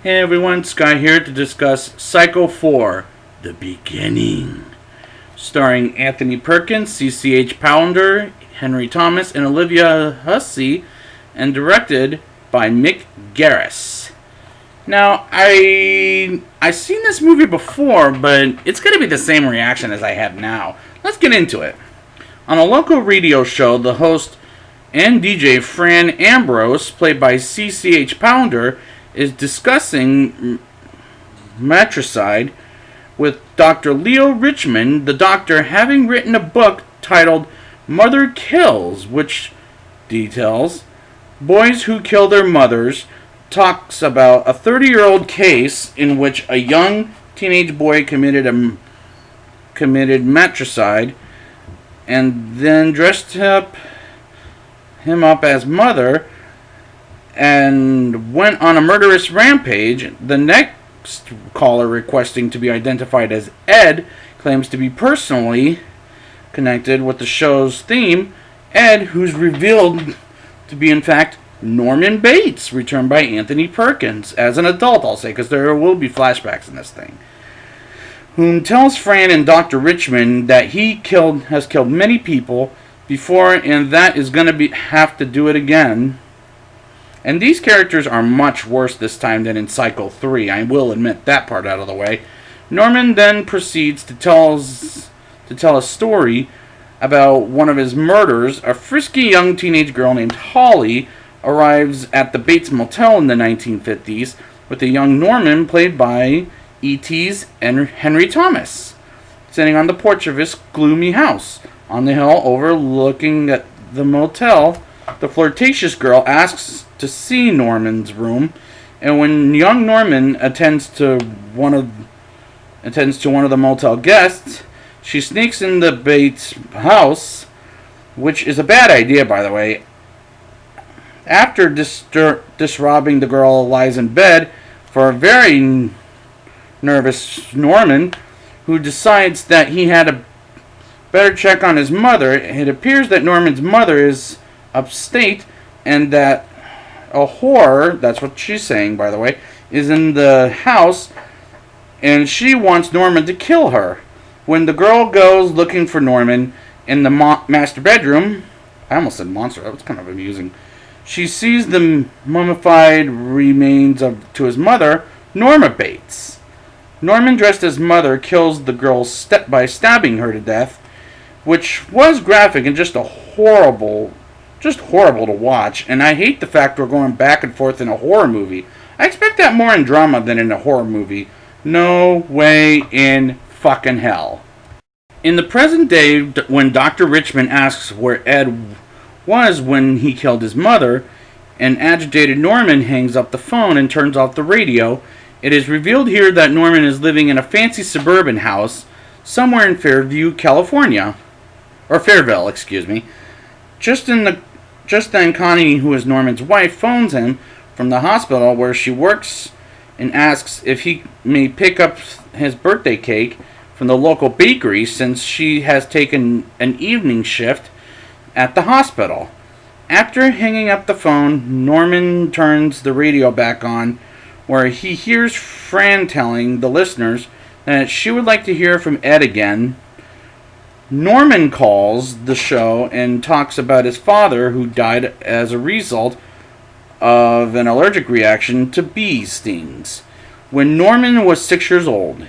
Hey everyone, Sky here to discuss Psycho 4, The Beginning. Starring Anthony Perkins, G.B.M.H. Pounder, Henry Thomas, and Olivia Hussey, and directed by Mick Garris. Now, I've seen this movie before, but it's going to be the same reaction as I have now. Let's get into it. On a local radio show, the host and DJ Fran Ambrose, played by C.C.H. Pounder, is discussing matricide with Dr. Leo Richmond, the doctor having written a book titled Mother Kills, which details boys who kill their mothers, talks about a 30-year-old case in which a young teenage boy committed matricide and then dressed him up as mother and went on a murderous rampage. The next caller, requesting to be identified as Ed, claims to be personally connected with the show's theme. Ed, who's revealed to be in fact Norman Bates, returned by Anthony Perkins as an adult, I'll say, because there will be flashbacks in this thing, whom tells Fran and Dr. Richmond that he has killed many people before and that is going to have to do it again. And these characters are much worse this time than in Psycho 3. I will admit that part out of the way. Norman then proceeds to tell a story about one of his murders. A frisky young teenage girl named Holly arrives at the Bates Motel in the 1950s with a young Norman, played by E.T.'s Henry Thomas, sitting on the porch of his gloomy house on the hill overlooking at the motel. The flirtatious girl asks to see Norman's room, and when young Norman attends to one of the motel guests, she sneaks in the Bates house, which is a bad idea, by the way. After disrobing, the girl lies in bed for a very nervous Norman, who decides that he had a better check on his mother. It appears that Norman's mother is upstate and that a whore, that's what she's saying, by the way, is in the house, and she wants Norman to kill her. When the girl goes looking for Norman in the master bedroom, I almost said monster, that was kind of amusing, she sees the mummified remains to his mother, Norma Bates. Norman, dressed as mother, kills the girl by stabbing her to death, which was graphic and just horrible to watch. And I hate the fact we're going back and forth in a horror movie. I expect that more in drama than in a horror movie. No way in fucking hell. In the present day, when Dr. Richmond asks where Ed was when he killed his mother, an agitated Norman hangs up the phone and turns off the radio. It is revealed here that Norman is living in a fancy suburban house somewhere in Fairview, California. Or Fairville, excuse me. Just then, Connie, who is Norman's wife, phones him from the hospital where she works and asks if he may pick up his birthday cake from the local bakery since she has taken an evening shift at the hospital. After hanging up the phone, Norman turns the radio back on, where he hears Fran telling the listeners that she would like to hear from Ed again. Norman calls the show and talks about his father, who died as a result of an allergic reaction to bee stings when Norman was 6 years old.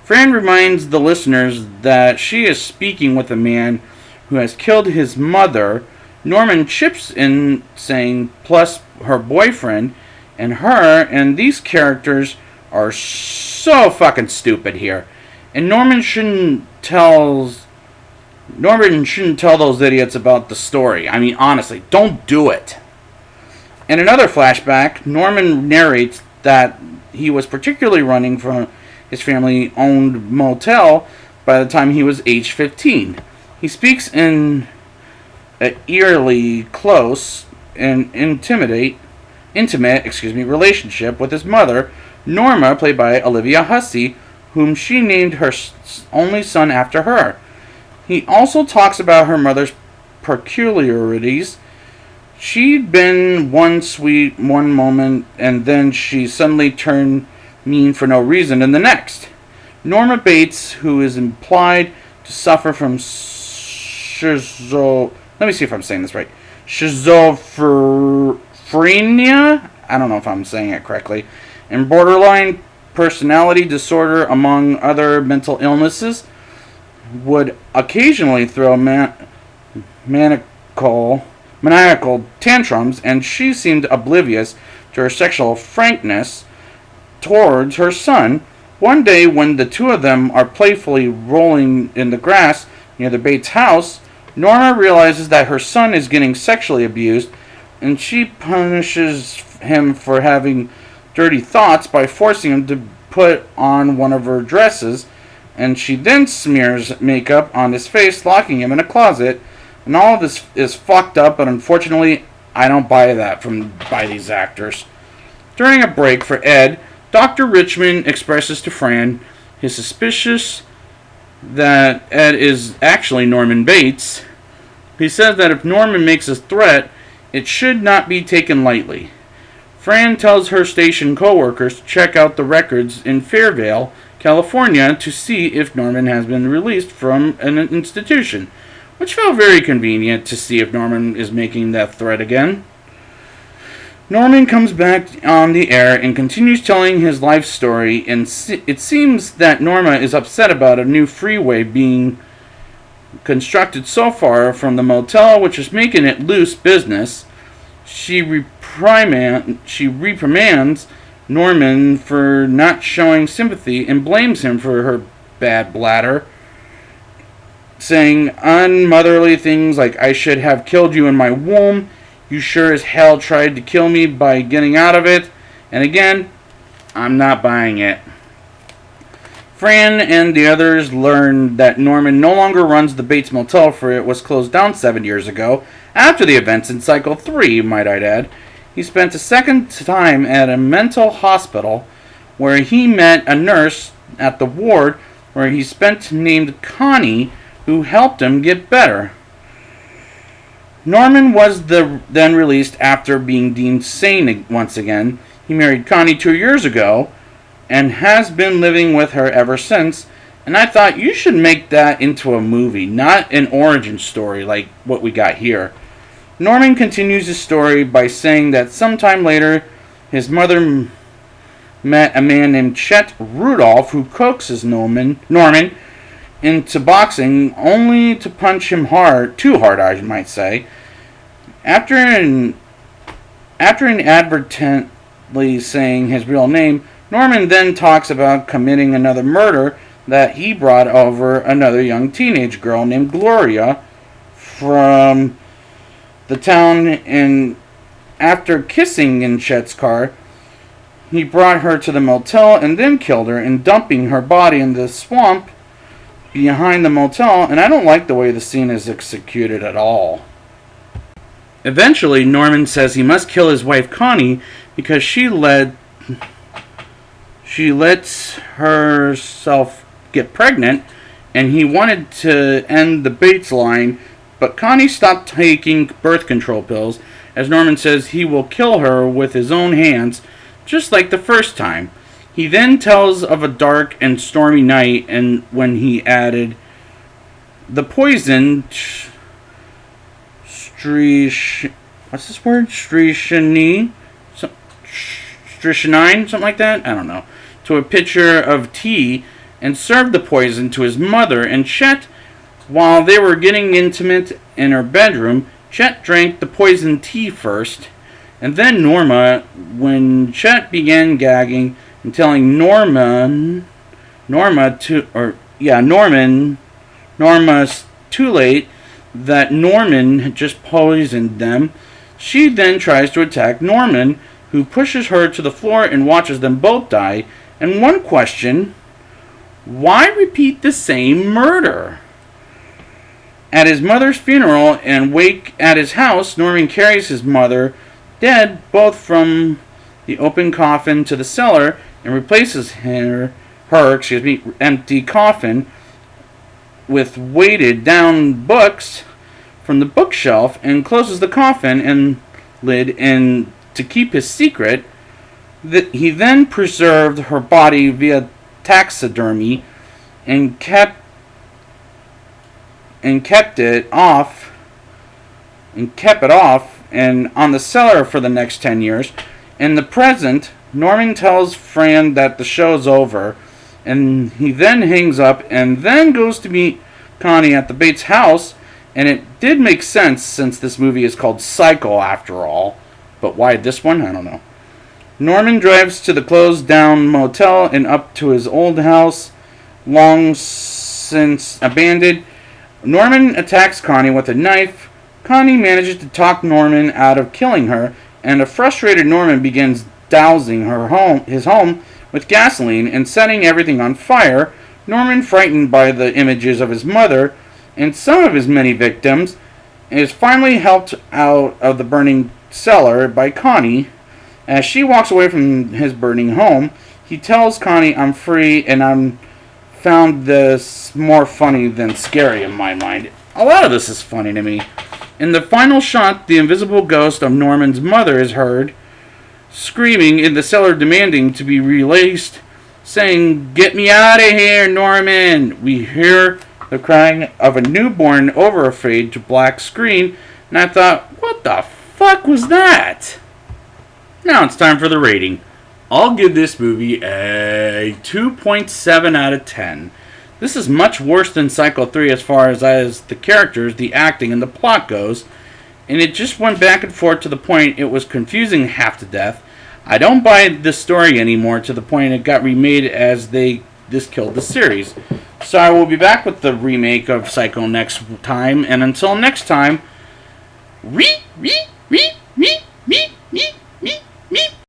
Fran reminds the listeners that she is speaking with a man who has killed his mother. Norman chips in, saying plus her boyfriend and her, and these characters are so fucking stupid here. And Norman shouldn't tell those idiots about the story. I mean, honestly, don't do it. In another flashback, Norman narrates that he was particularly running from his family-owned motel by the time he was age 15. He speaks in an eerily close and intimate relationship with his mother, Norma, played by Olivia Hussey, whom she named her only son after her. He also talks about her mother's peculiarities. She'd been one sweet one moment, and then she suddenly turned mean for no reason in the next. Norma Bates, who is implied to suffer from let me see if I'm saying this right. Schizophrenia? I don't know if I'm saying it correctly. And borderline personality disorder, among other mental illnesses, would occasionally throw maniacal tantrums, and she seemed oblivious to her sexual frankness towards her son. One day, when the two of them are playfully rolling in the grass near the Bates house, Norma realizes that her son is getting sexually abused, and she punishes him for having dirty thoughts by forcing him to put on one of her dresses, and she then smears makeup on his face, locking him in a closet. And all of this is fucked up, but unfortunately, I don't buy that by these actors. During a break for Ed, Dr. Richmond expresses to Fran his suspicious that Ed is actually Norman Bates. He says that if Norman makes a threat, it should not be taken lightly. Fran tells her station co-workers to check out the records in Fairvale, California, to see if Norman has been released from an institution, which felt very convenient to see if Norman is making that threat again. Norman comes back on the air and continues telling his life story, and it seems that Norma is upset about a new freeway being constructed so far from the motel, which is making it loose business. She reprimands Norman for not showing sympathy and blames him for her bad bladder, saying unmotherly things like, "I should have killed you in my womb. You sure as hell tried to kill me by getting out of it." And again, I'm not buying it. Fran and the others learn that Norman no longer runs the Bates Motel, for it was closed down 7 years ago, after the events in Cycle 3, might I add. He spent a second time at a mental hospital, where he met a nurse at the ward where he spent named Connie, who helped him get better. Norman was then released after being deemed sane once again. He married Connie 2 years ago and has been living with her ever since. And I thought, you should make that into a movie, not an origin story like what we got here. Norman continues his story by saying that sometime later his mother met a man named Chet Rudolph, who coaxes Norman into boxing, only to punch him too hard, I might say. After inadvertently saying his real name, Norman then talks about committing another murder that he brought over another young teenage girl named Gloria from the town, and after kissing in Chet's car, he brought her to the motel and then killed her, and dumping her body in the swamp behind the motel, and I don't like the way the scene is executed at all. Eventually, Norman says he must kill his wife Connie because she lets herself get pregnant, and he wanted to end the Bates line, but Connie stopped taking birth control pills, as Norman says he will kill her with his own hands, just like the first time. He then tells of a dark and stormy night, and when he added the poison strychnine, something like that, I don't know, to a pitcher of tea, and served the poison to his mother and Chet. While they were getting intimate in her bedroom, Chet drank the poisoned tea first, and then Norma. When Chet began gagging and telling Norma's too late that Norman had just poisoned them, she then tries to attack Norman, who pushes her to the floor and watches them both die. And one question: why repeat the same murder? At his mother's funeral and wake at his house, Norman carries his mother, dead, both from the open coffin to the cellar, and replaces her empty coffin with weighted down books from the bookshelf, and closes the coffin and lid, and to keep his secret, he then preserved her body via taxidermy and kept it off and on the cellar for the next 10 years. In the present, Norman tells Fran that the show's over, and he then hangs up and then goes to meet Connie at the Bates house, and it did make sense since this movie is called Psycho after all. But why this one? I don't know. Norman drives to the closed down motel and up to his old house, long since abandoned. Norman attacks Connie with a knife. Connie manages to talk Norman out of killing her, and a frustrated Norman begins dousing his home with gasoline and setting everything on fire. Norman, frightened by the images of his mother and some of his many victims, is finally helped out of the burning cellar by Connie. As she walks away from his burning home, he tells Connie, "I'm free, and I'm found this more funny than scary in my mind." A lot of this is funny to me. In the final shot, the invisible ghost of Norman's mother is heard screaming in the cellar, demanding to be released, saying, "Get me out of here, Norman!" We hear the crying of a newborn over a fade to black screen, and I thought, what the fuck was that? Now it's time for the rating. I'll give this movie a 2.7 out of 10. This is much worse than Psycho 3 as far as the characters, the acting, and the plot goes, and it just went back and forth to the point it was confusing half to death. I don't buy this story anymore to the point it got remade as this killed the series. So I will be back with the remake of Psycho next time, and until next time,